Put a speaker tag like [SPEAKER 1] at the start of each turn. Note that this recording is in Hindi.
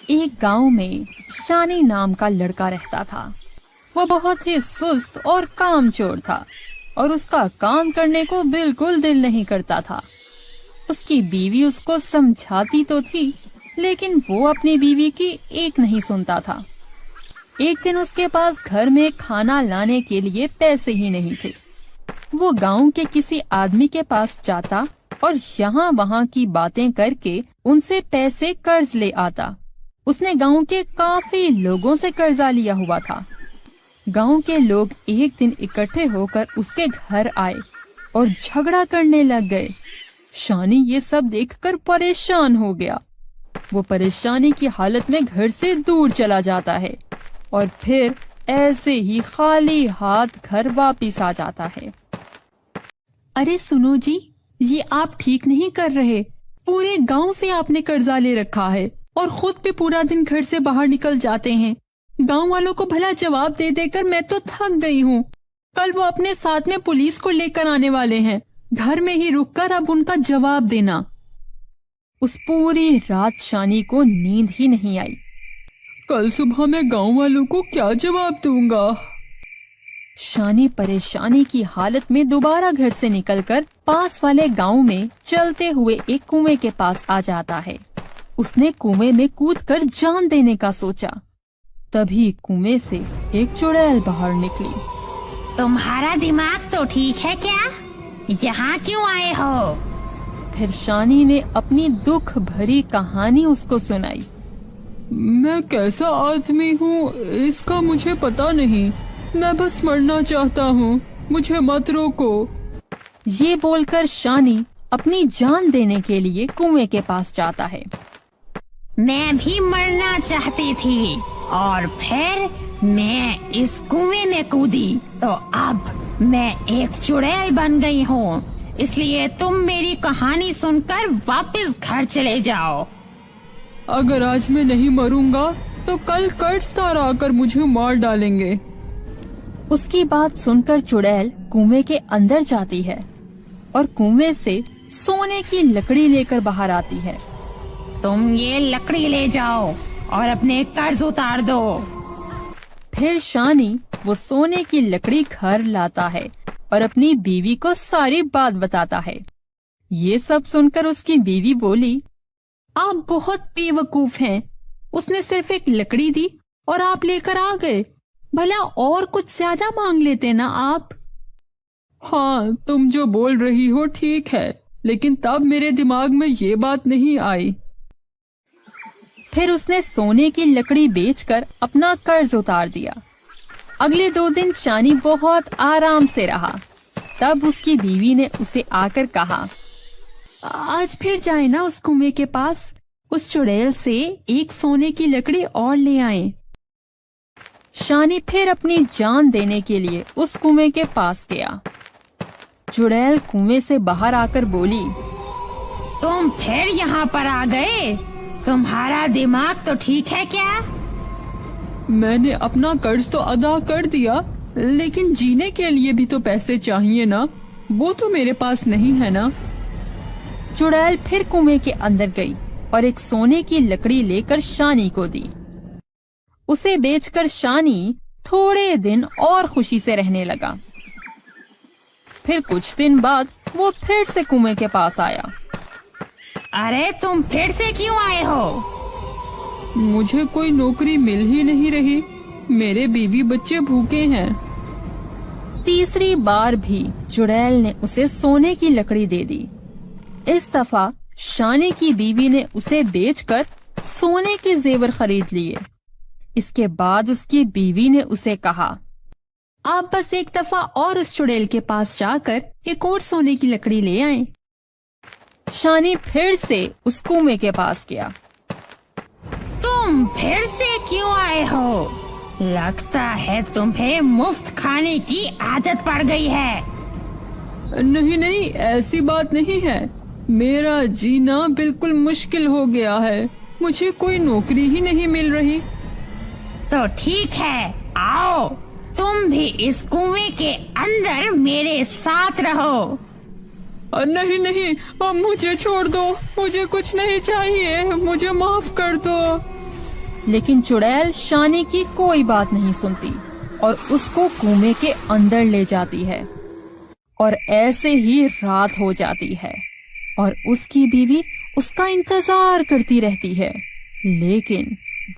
[SPEAKER 1] एक गांव में शानी नाम का लड़का रहता था। वो बहुत ही सुस्त और कामचोर था और उसका काम करने को बिल्कुल दिल नहीं करता था। उसकी बीवी उसको समझाती तो थी, लेकिन वो अपनी बीवी की एक नहीं सुनता था। एक दिन उसके पास घर में खाना लाने के लिए पैसे ही नहीं थे। वो गांव के किसी आदमी के पास जाता और यहाँ वहाँ की बातें करके उनसे पैसे कर्ज ले आता। उसने गांव के काफी लोगों से कर्जा लिया हुआ था। गांव के लोग एक दिन इकट्ठे होकर उसके घर आए और झगड़ा करने लग गए। शानी ये सब देखकर परेशान हो गया। वो परेशानी की हालत में घर से दूर चला जाता है और फिर ऐसे ही खाली हाथ घर वापिस आ जाता है। अरे सुनो जी, ये आप ठीक नहीं कर रहे। पूरे गांव से आपने कर्जा ले रखा है और खुद भी पूरा दिन घर से बाहर निकल जाते हैं। गांव वालों को भला जवाब दे देकर मैं तो थक गई हूँ। कल वो अपने साथ में पुलिस को लेकर आने वाले हैं। घर में ही रुककर अब उनका जवाब देना। उस पूरी रात शानी को नींद ही नहीं आई। कल सुबह मैं गांव वालों को क्या जवाब दूंगा? शानी परेशानी की हालत में दोबारा घर से निकलकर पास वाले गांव में चलते हुए एक कुएं के पास आ जाता है। उसने कुएं में कूदकर जान देने का सोचा। तभी कुएं से एक चुड़ैल बाहर निकली।
[SPEAKER 2] तुम्हारा दिमाग तो ठीक है क्या? यहाँ क्यों आए हो?
[SPEAKER 1] फिर शानी ने अपनी दुख भरी कहानी उसको सुनाई। मैं कैसा आदमी हूँ इसका मुझे पता नहीं। मैं बस मरना चाहता हूँ, मुझे मत रोको। ये बोलकर शानी अपनी जान देने के लिए कुएं के पास जाता है।
[SPEAKER 2] मैं भी मरना चाहती थी और फिर मैं इस कुएं में कूदी तो अब मैं एक चुड़ैल बन गई हूँ। इसलिए तुम मेरी कहानी सुनकर वापस घर चले जाओ।
[SPEAKER 1] अगर आज मैं नहीं मरूंगा तो कल कर्जदार आकर मुझे मार डालेंगे। उसकी बात सुनकर चुड़ैल कुएं के अंदर जाती है और कुएं से सोने की लकड़ी लेकर बाहर आती है।
[SPEAKER 2] तुम ये लकड़ी ले जाओ और अपने कर्ज उतार दो।
[SPEAKER 1] फिर शानी वो सोने की लकड़ी घर लाता है और अपनी बीवी को सारी बात बताता है। ये सब सुनकर उसकी बीवी बोली, आप बहुत बेवकूफ हैं। उसने सिर्फ एक लकड़ी दी और आप लेकर आ गए। भला और कुछ ज्यादा मांग लेते ना आप। हाँ, तुम जो बोल रही हो ठीक है, लेकिन तब मेरे दिमाग में ये बात नहीं आई। फिर उसने सोने की लकड़ी बेचकर अपना कर्ज उतार दिया। अगले 2 दिन शानी बहुत आराम से रहा। तब उसकी बीवी ने उसे आकर कहा, आज फिर जाए ना उस कुएं के पास, उस चुड़ैल से एक सोने की लकड़ी और ले आए। शानी फिर अपनी जान देने के लिए उस कुएं के पास गया। चुड़ैल कुएं से बाहर आकर बोली,
[SPEAKER 2] तुम फिर यहाँ पर आ गए? तुम्हारा दिमाग तो ठीक है क्या?
[SPEAKER 1] मैंने अपना कर्ज तो अदा कर दिया, लेकिन जीने के लिए भी तो पैसे चाहिए ना। वो तो मेरे पास नहीं है ना। चुड़ैल फिर कुएं के अंदर गई और एक सोने की लकड़ी लेकर शानी को दी। उसे बेचकर शानी थोड़े दिन और खुशी से रहने लगा। फिर कुछ दिन बाद वो फिर से कुएं के पास आया।
[SPEAKER 2] अरे तुम फिर से क्यों आए हो?
[SPEAKER 1] मुझे कोई नौकरी मिल ही नहीं रही। मेरे बीवी बच्चे भूखे हैं। तीसरी बार भी चुड़ैल ने उसे सोने की लकड़ी दे दी। इस दफा शानी की बीवी ने उसे बेचकर सोने के जेवर खरीद लिए। इसके बाद उसकी बीवी ने उसे कहा, आप बस एक दफा और उस चुड़ैल के पास जाकर एक और सोने की लकड़ी ले आएं। शानी फिर से उस कुएं के पास गया।
[SPEAKER 2] तुम फिर से क्यों आए हो? लगता है तुम्हें मुफ्त खाने की आदत पड़ गई है।
[SPEAKER 1] नहीं नहीं, ऐसी बात नहीं है। मेरा जीना बिल्कुल मुश्किल हो गया है। मुझे कोई नौकरी ही नहीं मिल रही।
[SPEAKER 2] तो ठीक है, आओ तुम भी इस कुएं के अंदर मेरे साथ रहो।
[SPEAKER 1] नहीं नहीं, अब मुझे छोड़ दो। मुझे कुछ नहीं चाहिए, मुझे माफ कर दो। लेकिन चुड़ैल शानी की कोई बात नहीं सुनती और उसको कुएं के अंदर ले जाती है। और ऐसे ही रात हो जाती है और उसकी बीवी उसका इंतजार करती रहती है, लेकिन